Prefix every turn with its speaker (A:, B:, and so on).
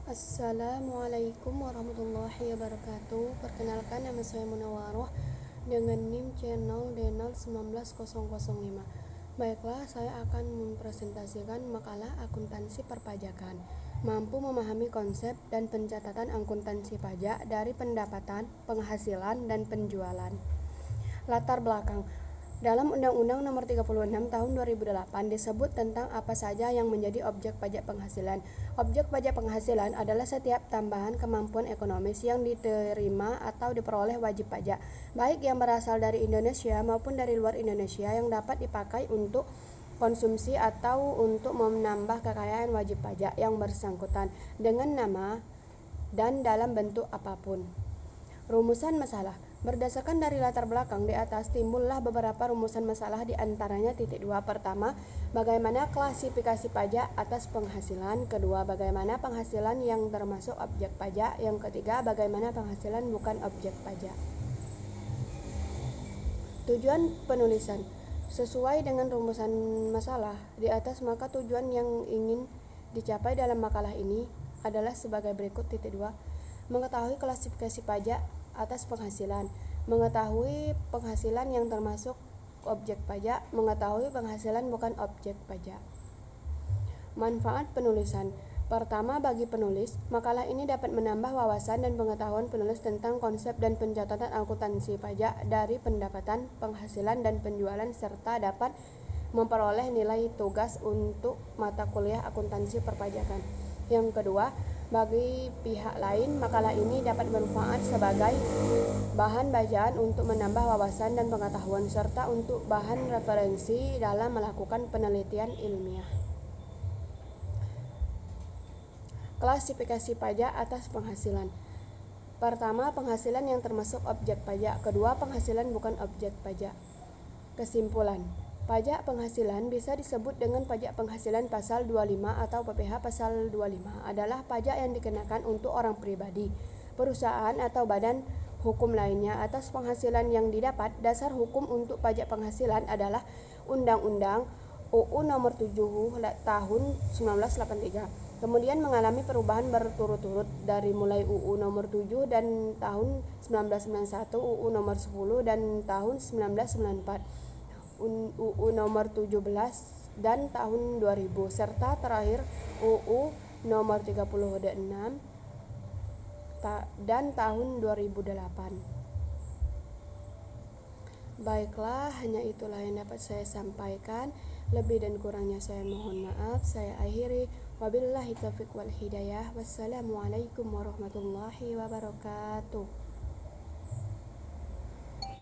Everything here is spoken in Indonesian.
A: Assalamualaikum warahmatullahi wabarakatuh. Perkenalkan, nama saya Munawaroh dengan NIM channel D019005. Baiklah, saya akan mempresentasikan makalah akuntansi perpajakan. Mampu memahami konsep dan pencatatan akuntansi pajak dari pendapatan, penghasilan, dan penjualan. Latar belakang. Dalam Undang-Undang Nomor 36 Tahun 2008 disebut tentang apa saja yang menjadi objek pajak penghasilan. Objek pajak penghasilan adalah setiap tambahan kemampuan ekonomis yang diterima atau diperoleh wajib pajak, baik yang berasal dari Indonesia maupun dari luar Indonesia, yang dapat dipakai untuk konsumsi atau untuk menambah kekayaan wajib pajak yang bersangkutan dengan nama dan dalam bentuk apapun. Rumusan masalah. Berdasarkan dari latar belakang di atas, timbullah beberapa rumusan masalah, di antaranya: 2. Pertama, bagaimana klasifikasi pajak atas penghasilan. Kedua, bagaimana penghasilan yang termasuk objek pajak. Yang ketiga, bagaimana penghasilan bukan objek pajak. Tujuan penulisan. Sesuai dengan rumusan masalah di atas, maka tujuan yang ingin dicapai dalam makalah ini adalah sebagai berikut. 2. Mengetahui klasifikasi pajak atas penghasilan, mengetahui penghasilan yang termasuk objek pajak, mengetahui penghasilan bukan objek pajak. Manfaat penulisan. Pertama, bagi penulis, makalah ini dapat menambah wawasan dan pengetahuan penulis tentang konsep dan pencatatan akuntansi pajak dari pendapatan, penghasilan, dan penjualan, serta dapat memperoleh nilai tugas untuk mata kuliah akuntansi perpajakan. Yang kedua, bagi pihak lain, makalah ini dapat bermanfaat sebagai bahan bacaan untuk menambah wawasan dan pengetahuan, serta untuk bahan referensi dalam melakukan penelitian ilmiah. Klasifikasi pajak atas penghasilan. Pertama, penghasilan yang termasuk objek pajak. Kedua, penghasilan bukan objek pajak. Kesimpulan. Pajak penghasilan bisa disebut dengan pajak penghasilan pasal 25 atau PPh pasal 25 adalah pajak yang dikenakan untuk orang pribadi, perusahaan, atau badan hukum lainnya atas penghasilan yang didapat. Dasar hukum untuk pajak penghasilan adalah Undang-Undang UU Nomor 7 Tahun 1983. Kemudian mengalami perubahan berturut-turut dari mulai UU Nomor 7 dan tahun 1991, UU Nomor 10 dan tahun 1994. UU Nomor 17 dan tahun 2000, serta terakhir UU Nomor 36 dan tahun 2008. Baiklah, hanya itulah yang dapat saya sampaikan. Lebih dan kurangnya saya mohon maaf. Saya akhiri. Wabillahi taufiq wal hidayah. Wassalamualaikum warahmatullahi wabarakatuh.